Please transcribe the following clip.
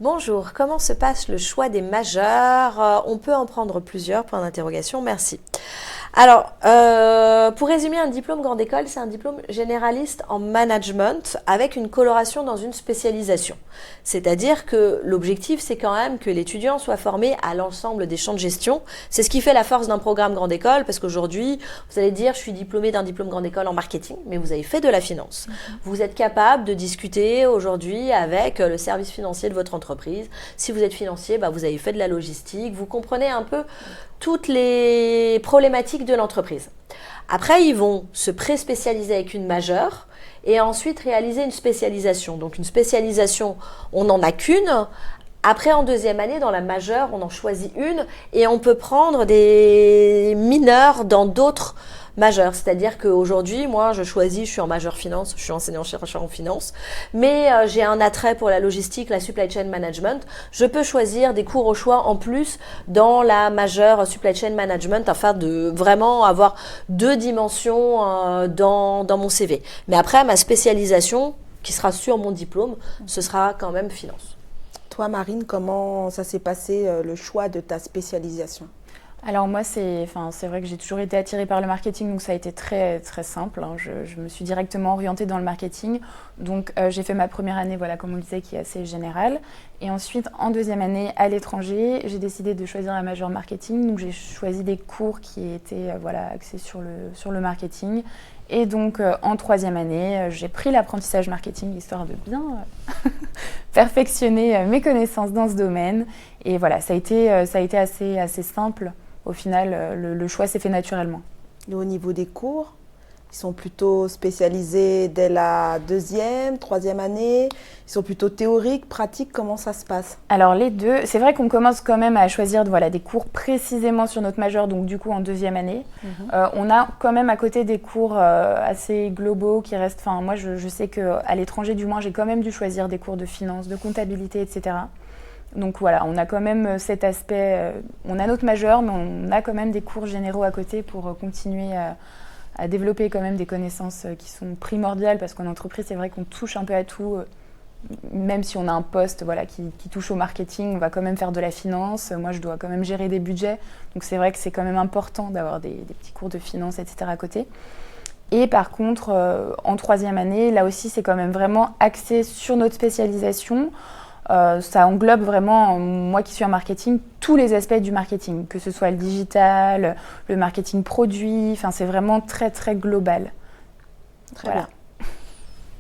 Bonjour, comment se passe le choix des majeurs? On peut en prendre plusieurs, point d'interrogation, merci. Alors, pour résumer, un diplôme grande école, c'est un diplôme généraliste en management avec une coloration dans une spécialisation. C'est-à-dire que l'objectif, c'est quand même que l'étudiant soit formé à l'ensemble des champs de gestion. C'est ce qui fait la force d'un programme grande école, parce qu'aujourd'hui, vous allez dire, je suis diplômé d'un diplôme grande école en marketing, mais vous avez fait de la finance. Vous êtes capable de discuter aujourd'hui avec le service financier de votre entreprise. Si vous êtes financier, vous avez fait de la logistique, vous comprenez un peu toutes les problématiques de l'entreprise. Après, ils vont se pré-spécialiser avec une majeure et ensuite réaliser une spécialisation. Donc une spécialisation, on n'en a qu'une. Après, en deuxième année, dans la majeure, on en choisit une et on peut prendre des mineurs dans d'autres majeures. C'est-à-dire qu'aujourd'hui, moi, je suis en majeure finance, je suis enseignant-chercheur en finance, mais j'ai un attrait pour la logistique, la supply chain management. Je peux choisir des cours au choix en plus dans la majeure supply chain management afin de vraiment avoir deux dimensions dans mon CV. Mais après, ma spécialisation, qui sera sur mon diplôme, ce sera quand même finance. Toi, Marine, comment ça s'est passé le choix de ta spécialisation? Alors moi, c'est vrai que j'ai toujours été attirée par le marketing, donc ça a été très, très simple. Je me suis directement orientée dans le marketing. Donc j'ai fait ma première année, voilà, comme on le disait, qui est assez générale. Et ensuite, en deuxième année, à l'étranger, j'ai décidé de choisir la majeure marketing. Donc j'ai choisi des cours qui étaient axés sur le marketing. Et donc en troisième année, j'ai pris l'apprentissage marketing, histoire de bien perfectionner mes connaissances dans ce domaine. Et voilà, ça a été assez simple. Au final, le choix s'est fait naturellement. Et au niveau des cours, ils sont plutôt spécialisés dès la deuxième, troisième année. Ils sont plutôt théoriques, pratiques. Comment ça se passe? Alors les deux, c'est vrai qu'on commence quand même à choisir des cours précisément sur notre majeure, donc du coup en deuxième année. On a quand même à côté des cours assez globaux qui restent. Enfin, moi je sais qu'à l'étranger, du moins, j'ai quand même dû choisir des cours de finance, de comptabilité, etc. Donc voilà, on a quand même cet aspect, on a notre majeure, mais on a quand même des cours généraux à côté pour continuer à développer quand même des connaissances qui sont primordiales, parce qu'en entreprise, c'est vrai qu'on touche un peu à tout, même si on a un poste qui touche au marketing, on va quand même faire de la finance. Moi, je dois quand même gérer des budgets, donc c'est vrai que c'est quand même important d'avoir des petits cours de finance, etc. à côté. Et par contre, en troisième année, là aussi, c'est quand même vraiment axé sur notre spécialisation. Ça englobe vraiment, moi qui suis en marketing, tous les aspects du marketing, que ce soit le digital, le marketing produit, c'est vraiment très très global. Très bien.